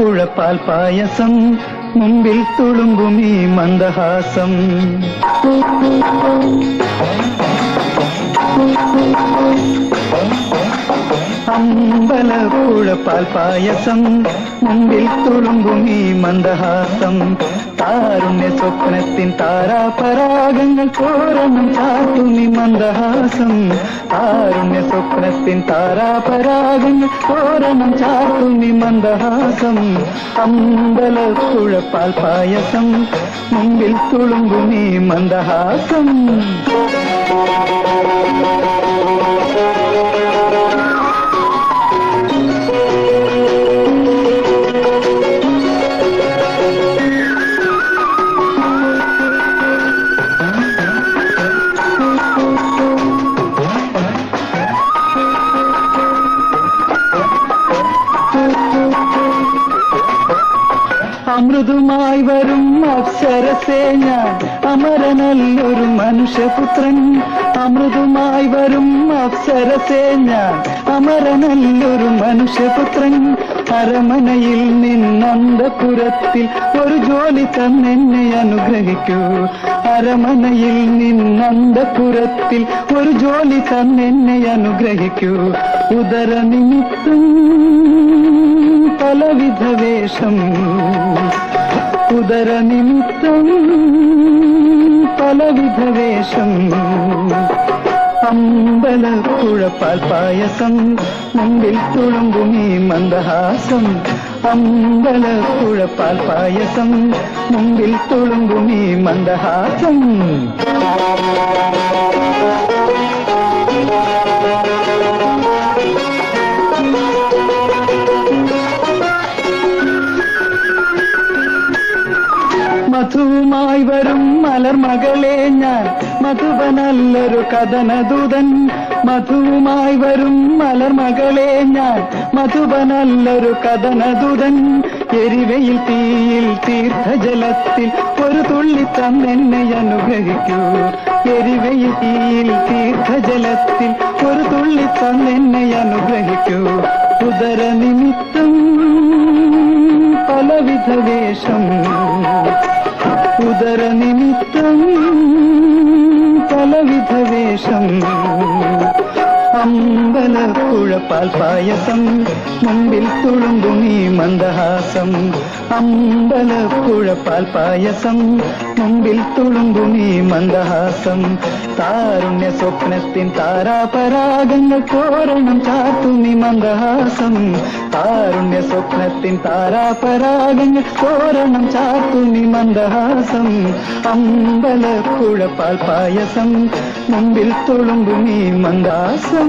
പുഴപ്പാൽ പായസം മുമ്പിൽ തുളുമ്പുമീ മന്ദഹാസം. അമ്പലപ്പുഴപ്പാൽ പായസം മുമ്പിൽ തുളുമ്പുമീ മന്ദഹാസം. താരുണ്യ സ്വപ്നത്തിൻ താരാപരാഗങ്ങൾ തോരണം ചാത്തുമി മന്ദഹാസം. താരുണ്യ സ്വപ്നത്തിൻ താരാപരാഗങ്ങൾ തോരണം ചാത്തുമി മന്ദഹാസം. അമ്പലപ്പുഴപ്പാൽ പായസം മുമ്പിൽ തുളുമ്പുമീ മന്ദഹാസം. അമൃതുമായി വരും അക്ഷരസേ ഞാൻ അമരനല്ലൊരു മനുഷ്യപുത്രൻ. അമൃതുമായി വരും അക്ഷരസേ ഞാൻ അമരനല്ലൊരു മനുഷ്യപുത്രൻ. അരമനയിൽ നിന്നന്തപുരത്തിൽ ഒരു ജോലി തന്നെന്നെ അനുഗ്രഹിക്കൂ. അരമനയിൽ നിന്നന്തപുരത്തിൽ ഒരു ജോലി തന്നെന്നെ അനുഗ്രഹിക്കൂ. ഉദരനിമിത്തം പലവിധ വേഷം. ഉദരനിമിത്തം പലവിധ വേഷം. അമ്പലപ്പുഴപ്പാൽ പായസം മുമ്പിൽ തുളുമ്പുമീ മന്ദഹാസം. അമ്പലപ്പുഴപ്പാൽ പായസം മുമ്പിൽ തുളുമ്പുമീ മന്ദഹാസം. മധുവുമായി വരും മലർമകളെ ഞാൻ മധുവനല്ലൊരു കഥനദൂതൻ. മധുവുമായി വരും മലർമകളെ ഞാൻ മധുവനല്ലൊരു കഥനദൂതൻ. എരിവയിൽ തീയിൽ തീർത്ഥജലത്തിൽ ഒരു തുള്ളി തന്നെന്നെ അനുഗ്രഹിക്കൂ. എരിവയിൽ തീയിൽ തീർത്ഥജലത്തിൽ ഒരു തുള്ളി തന്നെന്നെ അനുഗ്രഹിക്കൂ. ഉദരനിമിത്തം പലവിധ വേഷം. ഉദരനിമിത്തം പലവിധ വേഷം. അമ്പലപ്പുഴപ്പാൽ പായസം മുമ്പിൽ തുളുമ്പുമീ മന്ദഹാസം. അമ്പലപ്പുഴപ്പാൽ പായസം മുമ്പിൽ തുളുമ്പുമീ മന്ദഹാസം. താരുണ്യ സ്വപ്നത്തിൻ താരാപരാഗങ്ങൾ തോരണം ചാത്തുമി മന്ദഹാസം. താരുണ്യ സ്വപ്നത്തിൻ താരാപരാഗങ്ങൾ തോരണം ചാത്തുമി മന്ദഹാസം. അമ്പലപ്പുഴപ്പാൽ പായസം മുമ്പിൽ തുളുമ്പുമീ മന്ദഹാസം.